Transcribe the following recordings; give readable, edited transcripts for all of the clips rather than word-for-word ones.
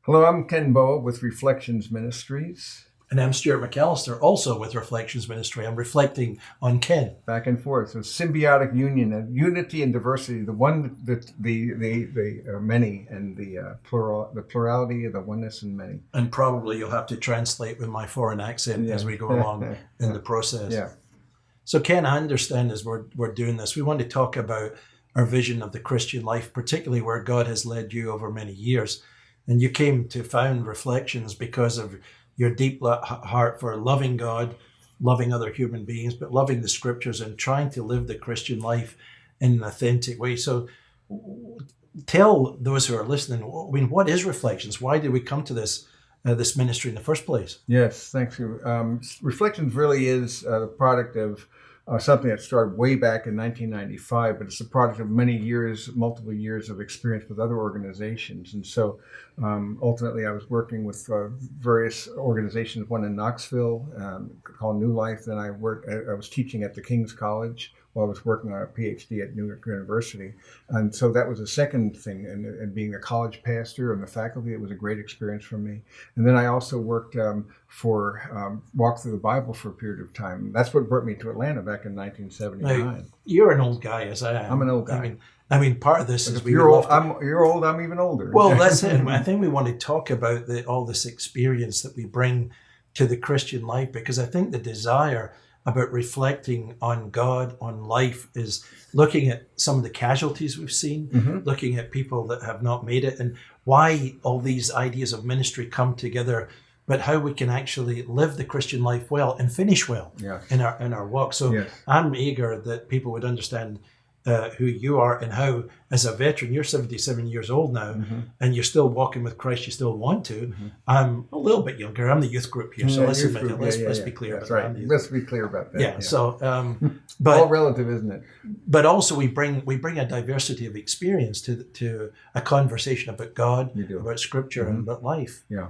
Hello, I'm Ken Boa with Reflections Ministries. And I'm Stuart McAllister, also with Reflections Ministry. I'm reflecting on Ken. Back and forth. So symbiotic union and unity and diversity, the one, the many, and the plurality of the oneness and many. And probably you'll have to translate with my foreign accent as we go along in the process. Yeah. So Ken, I understand as we're doing this, we want to talk about our vision of the Christian life, particularly where God has led you over many years. And you came to found Reflections because of your deep heart for loving God, loving other human beings, but loving the scriptures and trying to live the Christian life in an authentic way. So tell those who are listening, I mean, what is Reflections? Why did we come to this ministry in the first place? Yes, thank you. Reflections really is the product of something that started way back in 1995, but it's the product of many years, multiple years of experience with other organizations. And so ultimately I was working with various organizations, one in Knoxville called New Life. Then I was teaching at the King's College while I was working on a PhD at Newark University. And so that was the second thing. And being a college pastor and the faculty, it was a great experience for me. And then I also worked for Walk Through the Bible for a period of time. That's what brought me to Atlanta back in 1979. Now, you're an old guy, as I am. I'm an old guy. I mean, part of this is you're old. You're old. I'm even older. Well, that's it. I think we want to talk about all this experience that we bring to the Christian life, because I think the desire about reflecting on God, on life, is looking at some of the casualties we've seen, looking at people that have not made it, and why all these ideas of ministry come together, but how we can actually live the Christian life well and finish well in our walk. So I'm eager that people would understand who you are and how, as a veteran, you're 77 years old now, and you're still walking with Christ. You still want to. I'm a little bit younger. I'm the youth group here, so let's admit it. Let's be clear. That's right. Let's be clear about that. Yeah. So, but all relative, isn't it? But also we bring a diversity of experience to a conversation about God, about Scripture, and about life. Yeah.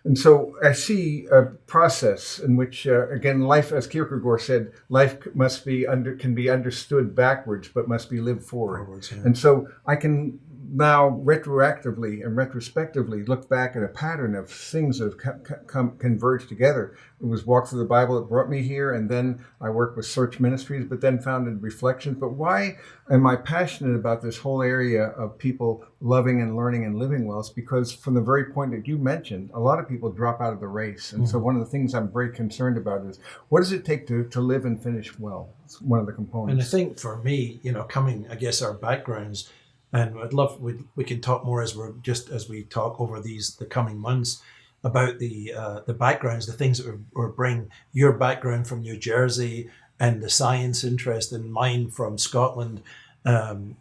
And so I see a process in which, again, life, as Kierkegaard said, life can be understood backwards, but must be lived forwards. And so I can now retroactively and retrospectively look back at a pattern of things that have converged together. It was Walk Through the Bible that brought me here, and then I worked with Search Ministries, but then founded Reflections. But why am I passionate about this whole area of people loving and learning and living well? It's because from the very point that you mentioned, a lot of people drop out of the race. And so one of the things I'm very concerned about is, what does it take to live and finish well? It's one of the components. And I think for me, coming, I guess, our backgrounds, and I'd love we can talk more as we talk over the coming months about the backgrounds, the things that we bring. Your background from New Jersey and the science interest, and mine from Scotland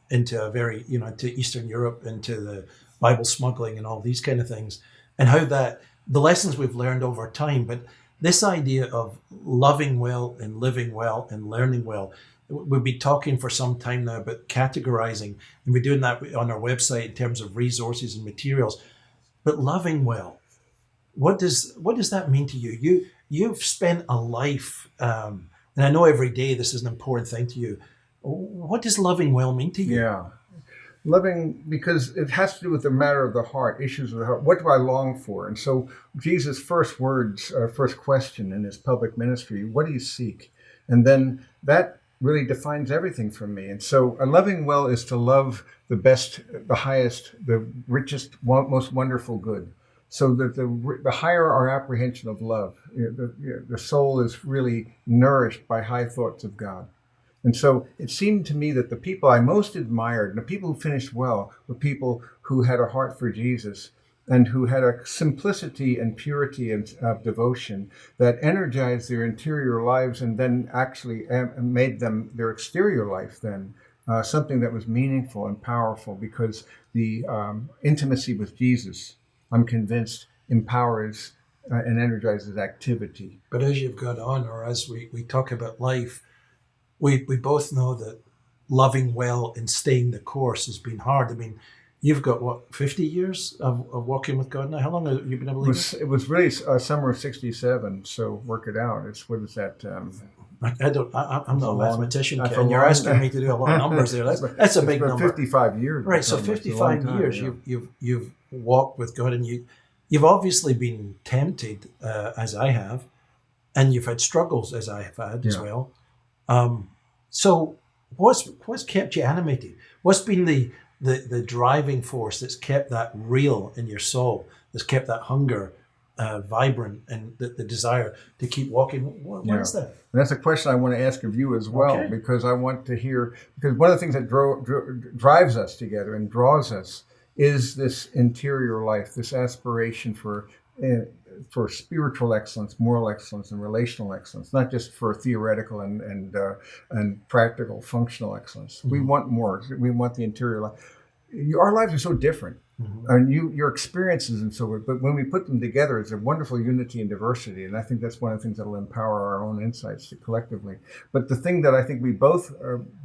into a very to Eastern Europe, into the Bible smuggling and all these kind of things, and how that the lessons we've learned over time. But this idea of loving well and living well and learning well. We'll be talking for some time now about categorizing, and we're doing that on our website in terms of resources and materials. But loving well, what does that mean to you? You've spent a life, and I know every day this is an important thing to you. What does loving well mean to you? Yeah, loving, because it has to do with the matter of the heart, issues of the heart. What do I long for? And so Jesus' first question in his public ministry, what do you seek? And then that really defines everything for me. And so loving well is to love the best, the highest, the richest, most wonderful good. So that the higher our apprehension of love, the soul is really nourished by high thoughts of God. And so it seemed to me that the people I most admired, and the people who finished well, were people who had a heart for Jesus, and who had a simplicity and purity of devotion that energized their interior lives, and then actually made them their exterior life then something that was meaningful and powerful, because the intimacy with Jesus, I'm convinced, empowers and energizes activity. But as you've got on, or as we talk about life, we both know that loving well and staying the course has been hard. I mean, you've got, 50 years of walking with God now? How long have you been a believer? It was really summer of 67, so work it out. What is that, I don't. I'm not a mathematician, that's Ken. a You're long- asking me to do a lot of numbers there. That's a big been number. 55 years. Right. So It's a 55 long time, years yeah. you've walked with God, and you've obviously been tempted as I have, and you've had struggles as I have had as Yeah. well. So what's kept you animated? What's been the driving force that's kept that real in your soul? That's kept that hunger vibrant, and the desire to keep walking. What is that? And that's a question I want to ask of you as well, Okay. because I want to hear, because one of the things that drives us together and draws us is this interior life, this aspiration for spiritual excellence, moral excellence, and relational excellence, not just for theoretical and practical functional excellence. We want more. We want the interior life. Our lives are so different, and your experiences and so forth. But when we put them together, it's a wonderful unity and diversity, and I think that's one of the things that will empower our own insights collectively. But the thing that I think we both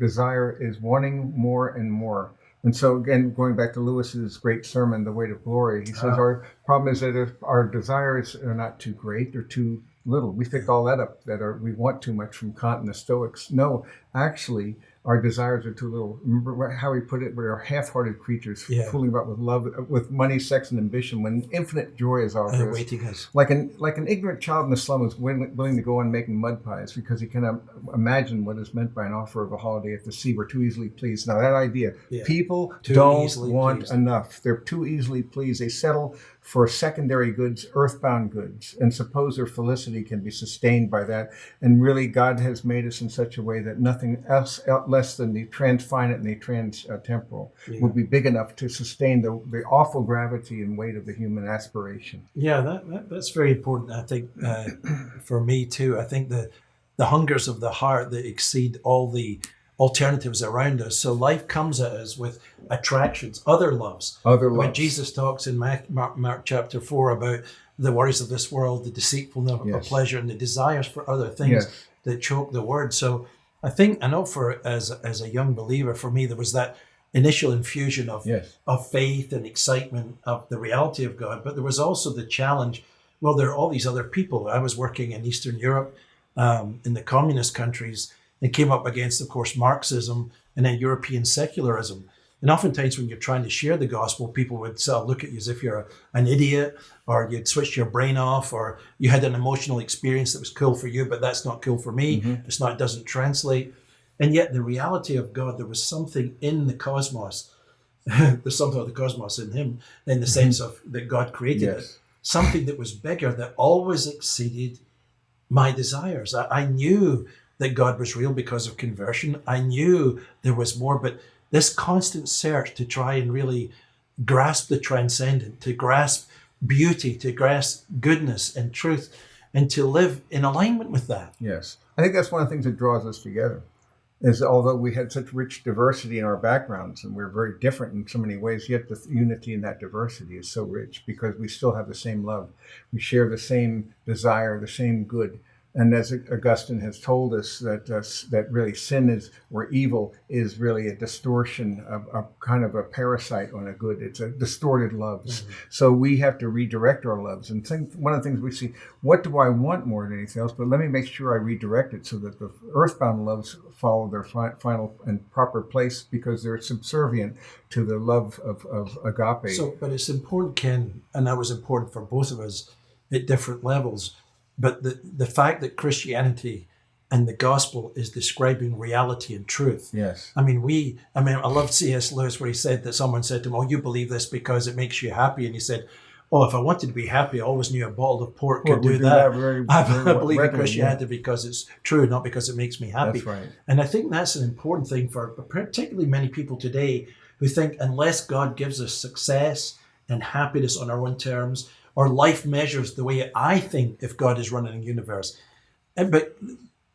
desire is wanting more and more. And so again, going back to Lewis's great sermon, "The Weight of Glory," he says our problem is that if our desires are not too great or too little. We picked all that up, we want too much from Kant and the Stoics. No, actually, our desires are too little. Remember how he put it? We are half-hearted creatures, fooling about with love, with money, sex, and ambition, when infinite joy is offered us. Waiting us. Like an ignorant child in the slum is willing to go on making mud pies because he cannot imagine what is meant by an offer of a holiday at the sea. We're too easily pleased. Now that idea, people don't want enough. They're too easily pleased. They settle for secondary goods, earthbound goods, and suppose their felicity can be sustained by that. And really, God has made us in such a way that nothing else less than the transfinite and the trans-temporal will be big enough to sustain the awful gravity and weight of the human aspiration. Yeah, that's very important. I think for me too. I think the hungers of the heart that exceed all the alternatives around us. So life comes at us with attractions, other loves. When Jesus talks in Mark chapter 4 about the worries of this world, the deceitfulness of pleasure, and the desires for other things that choke the word. So I know as a young believer, for me, there was that initial infusion of faith and excitement of the reality of God. But there was also the challenge, well, there are all these other people. I was working in Eastern Europe, in the communist countries, and came up against, of course, Marxism and then European secularism. And oftentimes when you're trying to share the gospel, people would look at you as if you're an idiot, or you'd switched your brain off, or you had an emotional experience that was cool for you, but that's not cool for me. It doesn't translate. And yet the reality of God, there was something in the cosmos. There's something of the cosmos in him, in the sense of that God created it. Something that was bigger, that always exceeded my desires. I knew that God was real because of conversion. I knew there was more, but this constant search to try and really grasp the transcendent, to grasp beauty, to grasp goodness and truth, and to live in alignment with that. Yes. I think that's one of the things that draws us together, is although we had such rich diversity in our backgrounds and we're very different in so many ways, yet the unity in that diversity is so rich because we still have the same love. We share the same desire, the same good. And as Augustine has told us, that really sin or evil is really a distortion, a kind of a parasite on a good. It's a distorted loves. So we have to redirect our loves. And one of the things we see, what do I want more than anything else? But let me make sure I redirect it so that the earthbound loves follow their final and proper place, because they're subservient to the love of agape. So, but it's important, Ken, and that was important for both of us at different levels. But the fact that Christianity and the gospel is describing reality and truth. Yes. I love C.S. Lewis, where he said that someone said to him, "Oh, you believe this because it makes you happy." And he said, "Oh, if I wanted to be happy, I always knew a bottle of port could do that. I believe in Christianity because it's true, not because it makes me happy." That's right. And I think that's an important thing for particularly many people today who think unless God gives us success and happiness on our own terms, or life measures the way I think if God is running a universe. But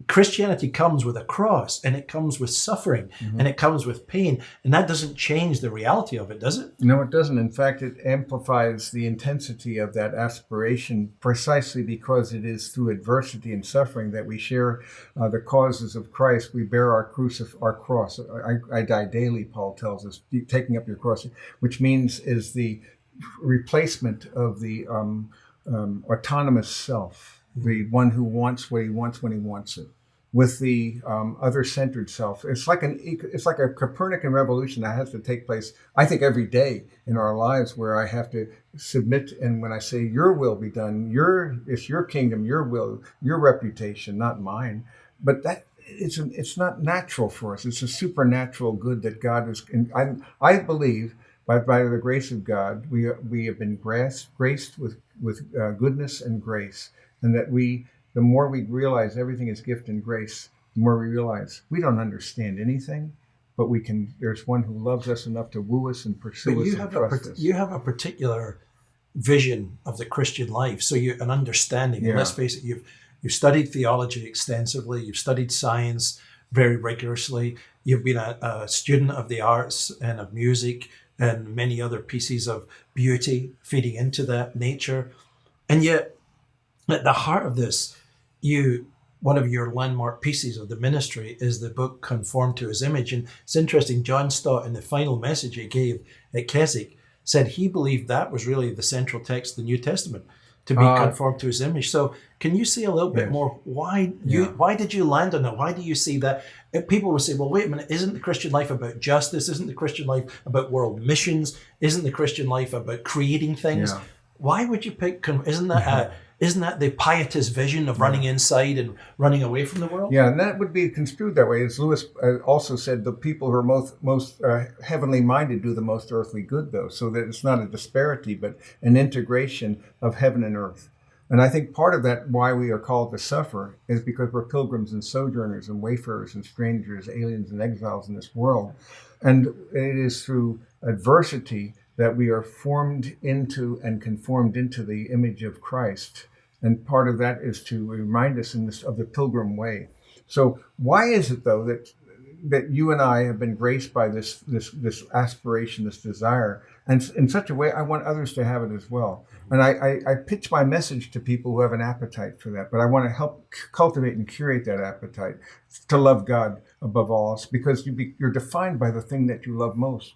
Christianity comes with a cross, and it comes with suffering, and it comes with pain. And that doesn't change the reality of it, does it? No, it doesn't. In fact, it amplifies the intensity of that aspiration precisely because it is through adversity and suffering that we share the causes of Christ. We bear our cross. I die daily, Paul tells us, taking up your cross, which means is the replacement of the autonomous self, the one who wants what he wants when he wants it. with the other-centered self. It's like a Copernican revolution that has to take place, I think, every day in our lives, where I have to submit. And when I say "Your will be done," it's your kingdom, your will, your reputation, not mine. But it's not natural for us. It's a supernatural good that God is. And I believe by the grace of God, we have been graced with goodness and grace, and that the more we realize everything is gift and grace, the more we realize we don't understand anything, but we can. There's one who loves us enough to woo us and pursue But us and trust us. you have a particular vision of the Christian life, so you an understanding. And Yeah. let's face it, you've studied theology extensively, you've studied science very rigorously, you've been a student of the arts and of music and many other pieces of beauty feeding into that nature, and yet at the heart of this, one of your landmark pieces of the ministry is the book Conformed to His Image. And it's interesting, John Stott, in the final message he gave at Keswick, said he believed that was really the central text of the New Testament, to be conformed to His image. So can you say a little bit Yes. more why did you land on that? Why do you see that? People will say, well, wait a minute, isn't the Christian life about justice? Isn't the Christian life about world missions? Isn't the Christian life about creating things? Yeah. Why would you pick, isn't that the pietist vision of running inside and running away from the world? Yeah, and that would be construed that way. As Lewis also said, the people who are most heavenly minded do the most earthly good, though, so that it's not a disparity, but an integration of heaven and earth. And I think part of that, why we are called to suffer, is because we're pilgrims and sojourners and wayfarers and strangers, aliens and exiles in this world. And it is through adversity that we are formed into and conformed into the image of Christ. And part of that is to remind us of the pilgrim way. So why is it, though, that you and I have been graced by this aspiration, this desire, and in such a way I want others to have it as well? And I pitch my message to people who have an appetite for that, but I want to help cultivate and curate that appetite to love God above all else, because you're defined by the thing that you love most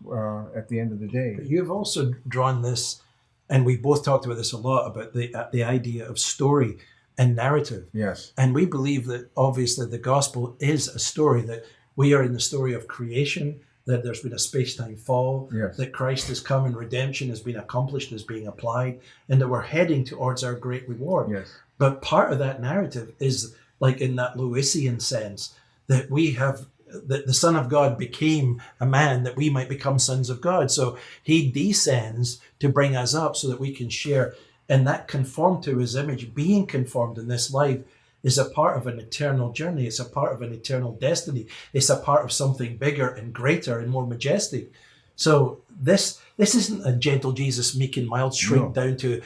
at the end of the day. But you've also drawn this, and we both talked about this a lot, about the idea of story and narrative. Yes. And we believe that obviously the gospel is a story, that we are in the story of creation, that there's been a space-time fall, Yes. that Christ has come and redemption has been accomplished, is being applied, and that we're heading towards our great reward. Yes. But part of that narrative is, like in that Lewisian sense, that that the Son of God became a man that we might become sons of God. So he descends to bring us up so that we can share. And that conformed to his image, being conformed in this life, is a part of an eternal journey. It's a part of an eternal destiny. It's a part of something bigger and greater and more majestic. So this isn't a gentle Jesus, meek and mild, shrink down to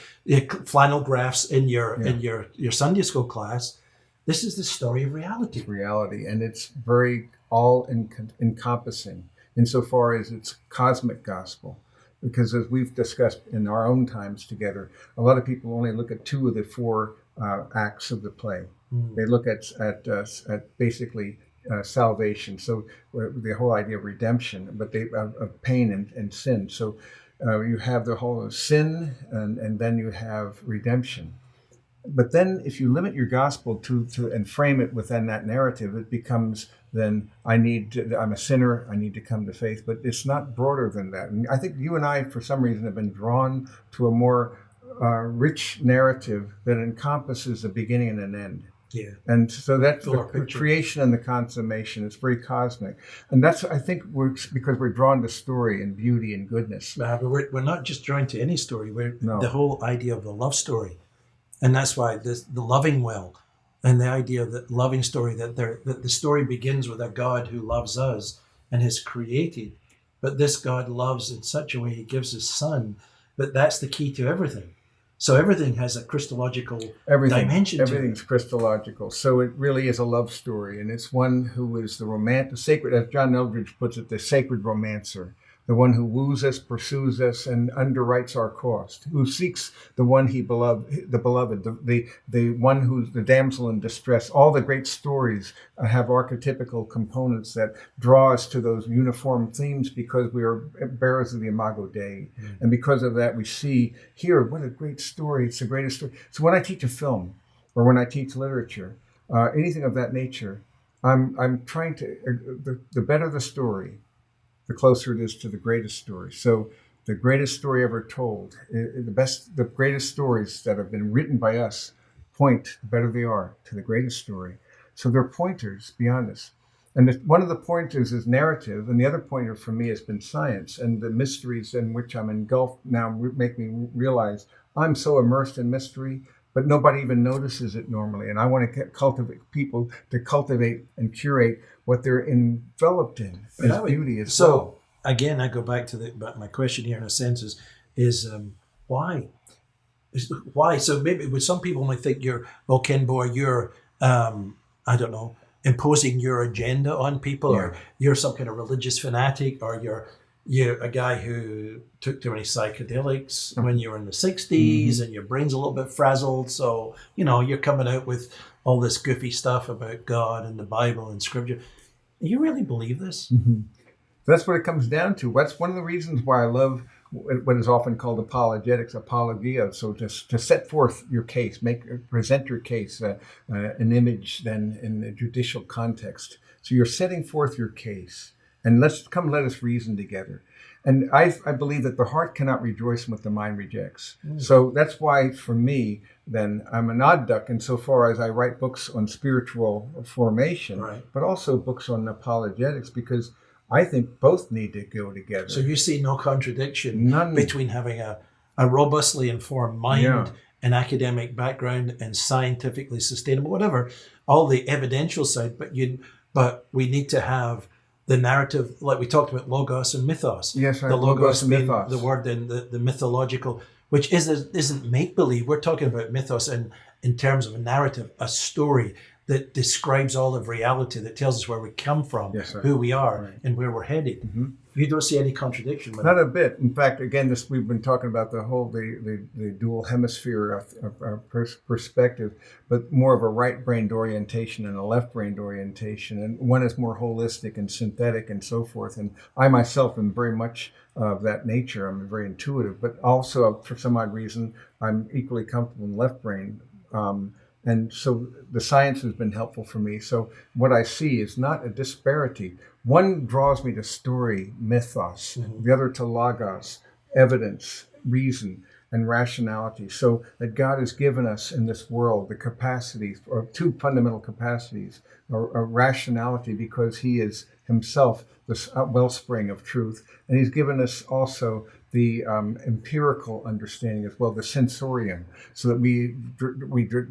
flannel graphs in your Sunday school class. This is the story of reality. It's reality, and it's very all-encompassing insofar as it's cosmic gospel. Because as we've discussed in our own times together, a lot of people only look at two of the four acts of the play. They look at basically salvation, so the whole idea of redemption, but of pain and sin. So you have the whole sin, and then you have redemption. But then if you limit your gospel to and frame it within that narrative, it becomes then I'm a sinner, I need to come to faith. But it's not broader than that. And I think you and I, for some reason, have been drawn to a more rich narrative that encompasses a beginning and an end. Yeah. And so that's Fuller the picture. creation and the consummation. It's very cosmic. And that's, I think, because we're drawn to story and beauty and goodness. But we're not just drawn to any story. No. The whole idea of the love story. And that's why the loving well, and the idea of the loving story, that the story begins with a God who loves us and has created. But this God loves in such a way he gives his son. But that's the key to everything. So everything has a Christological dimension to it. Everything's Christological. So it really is a love story. And it's one who is the sacred, as John Eldridge puts it, the sacred romancer. The one who woos us, pursues us, and underwrites our cost, who seeks the one the beloved, the one who's the damsel in distress. All the great stories have archetypical components that draw us to those uniform themes because we are bearers of the Imago Dei. And because of that, we see here, what a great story. It's the greatest story. So when I teach a film or when I teach literature, anything of that nature, I'm trying to, the better the story, the closer it is to the greatest story. So the greatest story ever told, the greatest stories that have been written by us point, the better they are, to the greatest story. So they're pointers beyond us. And one of the pointers is narrative, and the other pointer for me has been science. And the mysteries in which I'm engulfed now make me realize I'm so immersed in mystery, but nobody even notices it normally. And I want to cultivate people to cultivate and curate what they're enveloped in as beauty as so well. again, I go back to my question here in a sense is why? Why? So maybe with some people might think well, Ken Boer, you're I don't know, imposing your agenda on people, or you're some kind of religious fanatic, or you're a guy who took too many psychedelics when you were in the 60s and your brain's a little bit frazzled. So, you're coming out with all this goofy stuff about God and the Bible and scripture. You really believe this? That's what it comes down to. That's one of the reasons why I love what is often called apologetics, apologia. So to set forth your case, present your case, an image then in a judicial context. So you're setting forth your case, and let us reason together. And I believe that the heart cannot rejoice in what the mind rejects. So that's why, for me, then I'm an odd duck insofar as I write books on spiritual formation, but also books on apologetics, because I think both need to go together. So you see no contradiction between having a robustly informed mind, an academic background, and scientifically sustainable, whatever, all the evidential side, but we need to have the narrative, like we talked about logos and mythos. Yes, the logos and being mythos. the word, and the mythological, which isn't make-believe. We're talking about mythos in terms of a narrative, a story that describes all of reality, that tells us where we come from, who we are, and where we're headed. You don't see any contradiction with Not a bit. In fact, again, we've been talking about the dual hemisphere of perspective, but more of a right-brained orientation and a left-brained orientation. And one is more holistic and synthetic and so forth. And I myself am very much of that nature. I'm very intuitive, but also for some odd reason, I'm equally comfortable in left-brain. And so the science has been helpful for me. So what I see is not a disparity. One draws me to story, mythos, the other to logos, evidence, reason, and rationality. So that God has given us in this world the capacities, or two fundamental capacities, a rationality because he is himself the wellspring of truth. And he's given us also the empirical understanding as well, the sensorium, so that we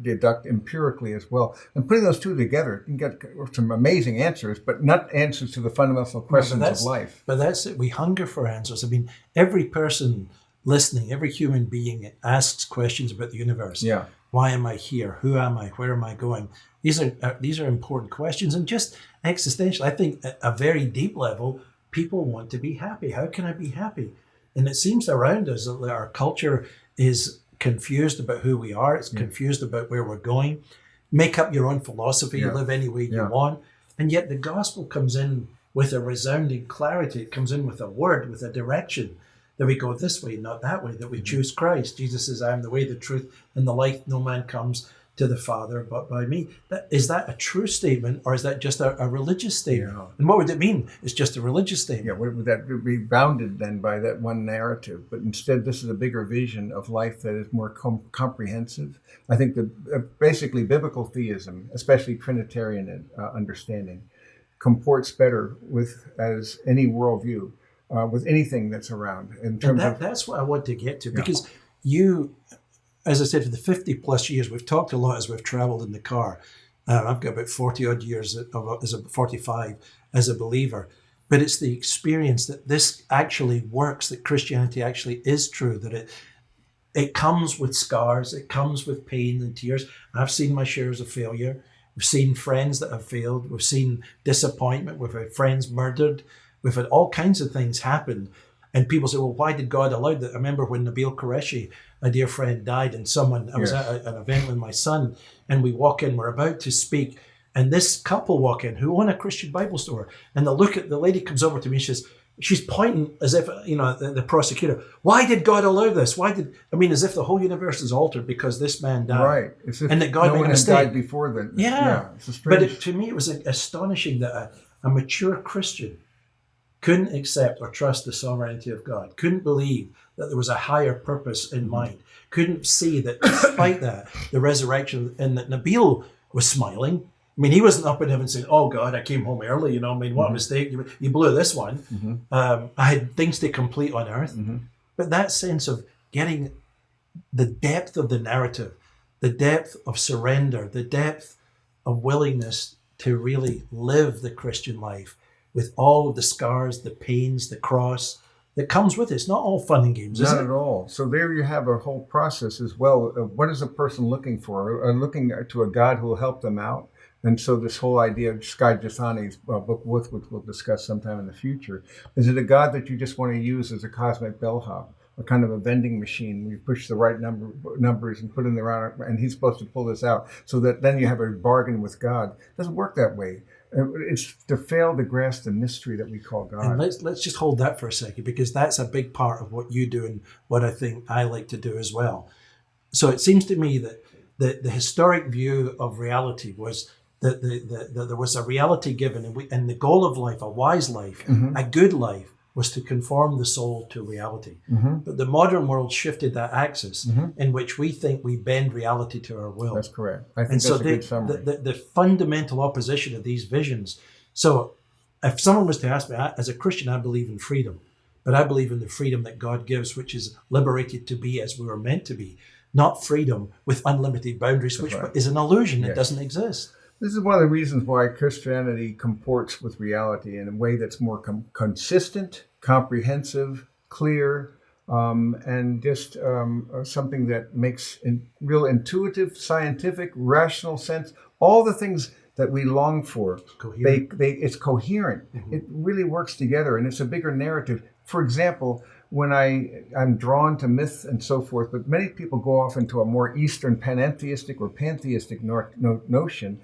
deduct empirically as well. And putting those two together, you can get some amazing answers, but not answers to the fundamental questions of life. But that's it. We hunger for answers. I mean, every person listening, every human being asks questions about the universe. Why am I here? Who am I? Where am I going? These are important questions, and just existential. I think at a very deep level, people want to be happy. How can I be happy? And it seems around us that our culture is confused about who we are. It's confused about where we're going. Make up your own philosophy, live any way you want. And yet the gospel comes in with a resounding clarity. It comes in with a word, with a direction, that we go this way, not that way, that we choose Christ. Jesus says, I am the way, the truth, and the life. No man comes to the Father but by me. Is that a true statement, or is that just a religious statement? And what would it mean? It's just a religious statement. Would that be bounded then by that one narrative? But instead, this is a bigger vision of life that is more comprehensive. I think that basically biblical theism, especially Trinitarian understanding, comports better with as any worldview, with anything that's around. In terms that's what I want to get to, because you, as I said, for the 50 plus years, we've talked a lot as we've traveled in the car. I've got about 40 odd years, 45 as a believer. But it's the experience that this actually works, that Christianity actually is true, that it comes with scars, it comes with pain and tears. I've seen my shares of failure. We've seen friends that have failed. We've seen disappointment. We've had friends murdered. We've had all kinds of things happen. And people say, well, why did God allow that? I remember when Nabil Qureshi, a dear friend, died, and I was at an event with my son, and we walk in, we're about to speak, and this couple walk in who own a Christian Bible store, and the lady comes over to me and she says, she's pointing as if, the prosecutor, why did God allow this? As if the whole universe is altered because this man died. Right. As if and that God no made a one had mistake. died before then. Yeah. It's a strange... To me, it was astonishing that a mature Christian couldn't accept or trust the sovereignty of God, couldn't believe that there was a higher purpose in mind, couldn't see that despite that, the resurrection, and that Nabil was smiling. I mean, he wasn't up in heaven saying, "Oh God, I came home early. What a mistake! You blew this one. I had things to complete on earth." But that sense of getting the depth of the narrative, the depth of surrender, the depth of willingness to really live the Christian life with all of the scars, the pains, the cross that comes with it. It's not all fun and games, is it? Not at all. So there you have a whole process as well. What is a person looking for? Looking to a God who will help them out. And so this whole idea of Sky Jethani's book, which we'll discuss sometime in the future, is it a God that you just want to use as a cosmic bellhop, a kind of a vending machine where you push the right numbers and put in the right, and he's supposed to pull this out so that then you have a bargain with God? It doesn't work that way. It's to fail to grasp the mystery that we call God. And let's just hold that for a second, because that's a big part of what you do and what I think I like to do as well. So it seems to me that the historic view of reality was that there was a reality given, and the goal of life, a wise life, a good life, was to conform the soul to reality. But the modern world shifted that axis in which we think we bend reality to our will. That's correct. I think that's a good summary. The fundamental opposition of these visions. So if someone was to ask me, as a Christian, I believe in freedom, but I believe in the freedom that God gives, which is liberated to be as we were meant to be, not freedom with unlimited boundaries, which is an illusion. It doesn't exist. This is one of the reasons why Christianity comports with reality in a way that's more consistent, comprehensive, clear, and just something that makes real intuitive, scientific, rational sense. All the things that we long for, it's coherent. It really works together, and it's a bigger narrative. For example, when I'm drawn to myth and so forth, but many people go off into a more Eastern panentheistic or pantheistic notion.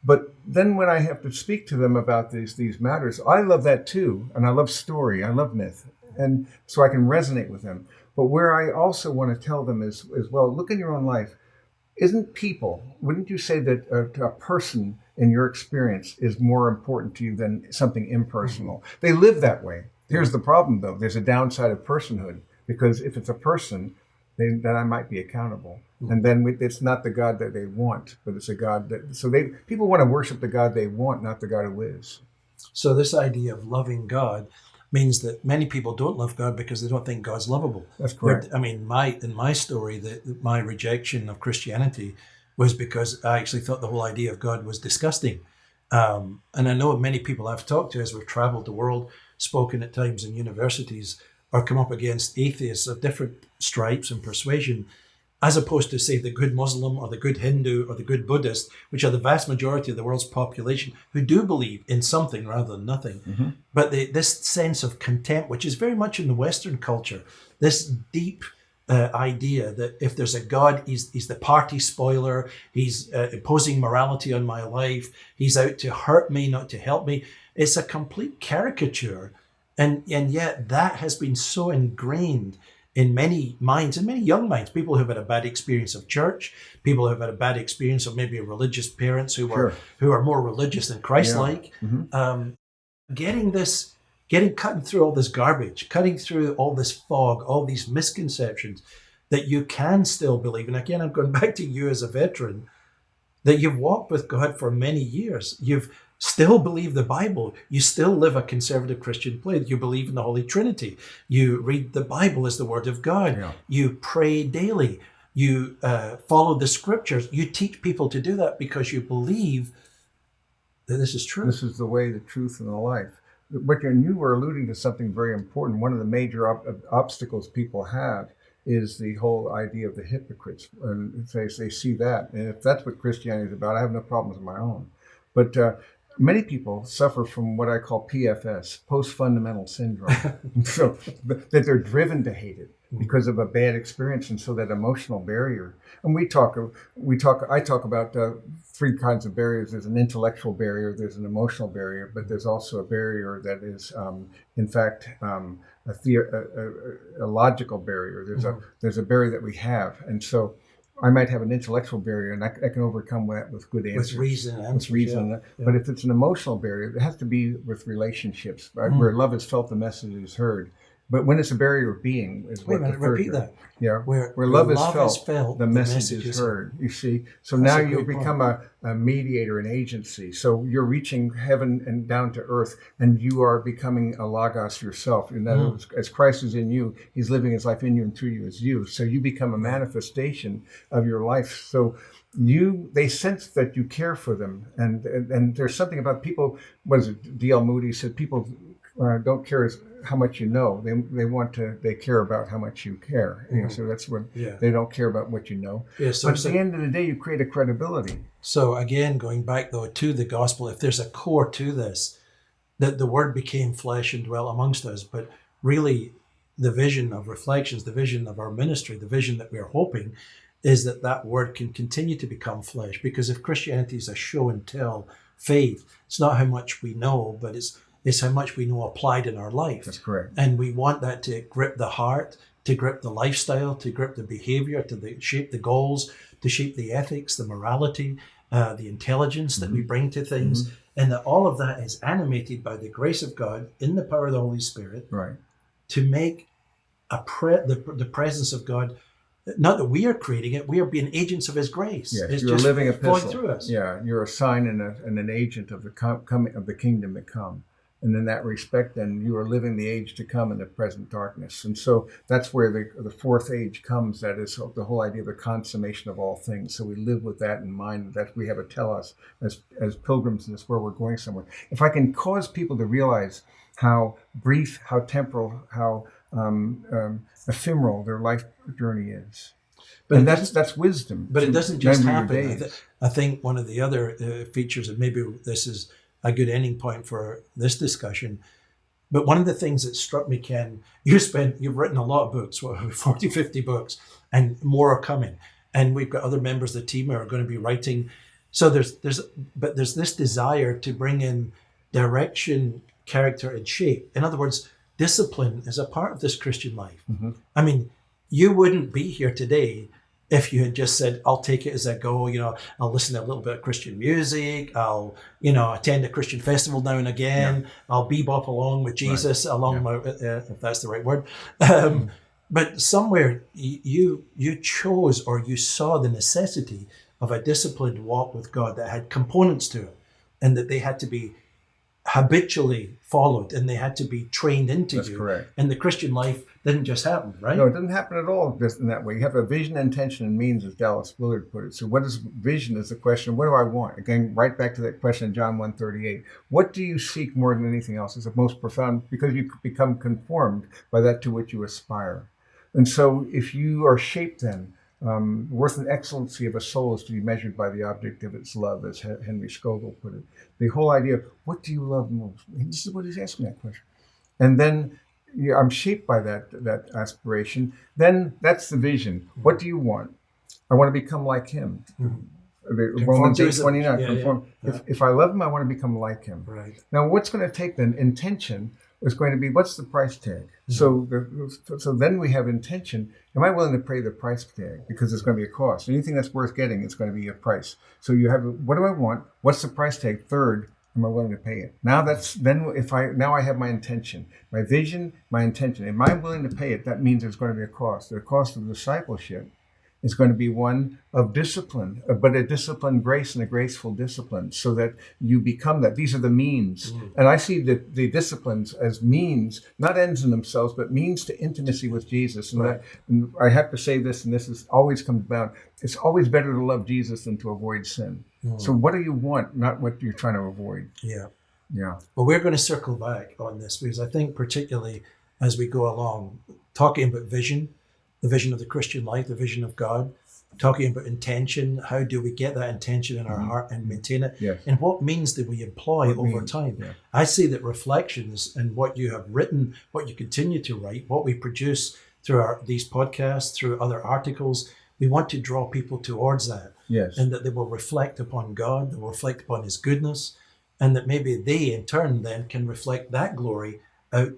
But then when I have to speak to them about these matters, I love that too. And I love story. I love myth. And so I can resonate with them. But where I also want to tell them is well, look in your own life. Wouldn't you say that a person in your experience is more important to you than something impersonal? They live that way. Here's the problem, though. There's a downside of personhood, because if it's a person, then I might be accountable. And then it's not the God that they want, but it's a God that... So people want to worship the God they want, not the God who is. So this idea of loving God means that many people don't love God because they don't think God's lovable. That's correct. In my story, my rejection of Christianity was because I actually thought the whole idea of God was disgusting. And I know many people I've talked to as we've traveled the world, spoken at times in universities, or come up against atheists of different stripes and persuasion, as opposed to, say, the good Muslim or the good Hindu or the good Buddhist, which are the vast majority of the world's population, who do believe in something rather than nothing. But this sense of contempt, which is very much in the Western culture, this deep idea that if there's a God, he's the party spoiler, he's imposing morality on my life, he's out to hurt me, not to help me. It's a complete caricature. And yet that has been so ingrained in many minds, in many young minds, people who've had a bad experience of church, people who have had a bad experience of maybe religious parents who are more religious than Christ-like. Cutting through all this garbage, cutting through all this fog, all these misconceptions, that you can still believe. And again, I'm going back to you as a veteran, that you've walked with God for many years. You've still believe the Bible. You still live a conservative Christian faith. You believe in the Holy Trinity. You read the Bible as the Word of God. You pray daily. You follow the Scriptures. You teach people to do that because you believe that this is true. This is the way, the truth, and the life. But you were alluding to something very important. One of the major obstacles people have is the whole idea of the hypocrites. And they see that. And if that's what Christianity is about, I have no problems of my own. But many people suffer from what I call PFS, post-fundamental syndrome, so that they're driven to hate it. because of a bad experience, and so that emotional barrier. And I talk about three kinds of barriers. There's an intellectual barrier, there's an emotional barrier, but there's also a barrier that is, in fact, a logical barrier. There's a barrier that we have, and so I might have an intellectual barrier, and I can overcome that with good answers. With reason. With reason. Yeah. But if it's an emotional barrier, it has to be with relationships, right? Where love is felt, the message is heard. But when it's a barrier of being, is what the third. Repeat that. Yeah, where love is felt, the message is heard. You see, so now you become a mediator, an agency. So you're reaching heaven and down to earth, and you are becoming a logos yourself. In other words, as Christ is in you, He's living His life in you and through you as you. So you become a manifestation of your life. So they sense that you care for them, and there's something about people. What is it? D.L. Moody said, people don't care how much you know. They care about how much you care. You know, so that's what they don't care about what you know. Yeah, so, but at the end of the day, you create a credibility. So again, going back though to the gospel, if there's a core to this, that the Word became flesh and dwelt amongst us, but really the vision of Reflections, the vision of our ministry, the vision that we're hoping is that Word can continue to become flesh. Because if Christianity is a show and tell faith, it's not how much we know, but it's how much we know applied in our life. That's correct. And we want that to grip the heart, to grip the lifestyle, to grip the behavior, to shape the goals, to shape the ethics, the morality, the intelligence that we bring to things. And that all of that is animated by the grace of God in the power of the Holy Spirit, right, to make the presence of God. Not that we are creating it, we are being agents of His grace. Yes, it's you're just a living epistle. flowing through us. Yeah, you're a sign and an agent of the coming of the kingdom to come. And in that respect, then you are living the age to come in the present darkness. And so that's where the fourth age comes. That is the whole idea of the consummation of all things. So we live with that in mind, that we have a telos as pilgrims in this world, we're going somewhere. If I can cause people to realize how brief, how temporal, how ephemeral their life journey is. And that's wisdom. But it doesn't just happen. I think one of the other features, and maybe this is a good ending point for this discussion, but one of the things that struck me, Ken, you've written a lot of books, 40, 50 books, and more are coming. And we've got other members of the team who are going to be writing. So there's this desire to bring in direction, character, and shape. In other words, discipline is a part of this Christian life. I mean, you wouldn't be here today if you had just said, I'll take it as I go, I'll listen to a little bit of Christian music, I'll, attend a Christian festival now and again, I'll bebop along with Jesus, if that's the right word. But somewhere you chose, or you saw the necessity of a disciplined walk with God that had components to it, and that they had to be habitually followed, and they had to be trained into. That's correct. And the Christian life didn't just happen, right? No, it didn't happen at all just in that way. You have a vision, intention, and means, as Dallas Willard put it. So what is vision is the question, what do I want? Again, right back to that question in John 1:38. What do you seek more than anything else? It's the most profound, because you become conformed by that to which you aspire. And so if you are shaped then, worth and excellency of a soul is to be measured by the object of its love, as Henry Scougal put it. The whole idea of what do you love most? This is what he's asking that question. And then I'm shaped by that aspiration. Then that's the vision. What do you want? I want to become like Him. Romans 8:29. If I love Him, I want to become like Him. Right. Now, what's going to take then? Intention is going to be, what's the price tag? So then we have intention. Am I willing to pay the price tag? Because there's going to be a cost. Anything that's worth getting is going to be a price. So you have, what do I want? What's the price tag? Third, am I willing to pay it? Now I have my intention, my vision, my intention. Am I willing to pay it? That means there's going to be a cost. The cost of discipleship is going to be one of discipline, but a disciplined grace and a graceful discipline, so that you become that. These are the means. And I see the disciplines as means, not ends in themselves, but means to intimacy with Jesus. And, and I have to say this, and this is always comes about, it's always better to love Jesus than to avoid sin. So what do you want, not what you're trying to avoid? Yeah. Well, we're going to circle back on this, because I think particularly as we go along, talking about vision, the vision of the Christian life, the vision of God, talking about intention, how do we get that intention in our heart and maintain it? Yes. And what means do we employ over time? I see that Reflections and what you have written, what you continue to write, what we produce through these podcasts, through other articles. We want to draw people towards that, Yes. and that they will reflect upon God, they will reflect upon His goodness, and that maybe they in turn then can reflect that glory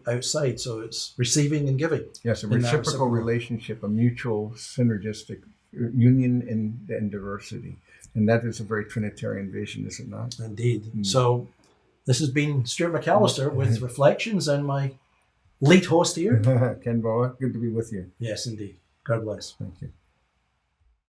outside. So it's receiving and giving. Yes, a In that reciprocal reciprocal- relationship, a mutual synergistic union in diversity. And that is a very Trinitarian vision, is it not? Indeed. So this has been Stuart McAllister with Reflections, and my lead host here. Ken Boa, good to be with you. Yes, indeed. God bless. Thank you.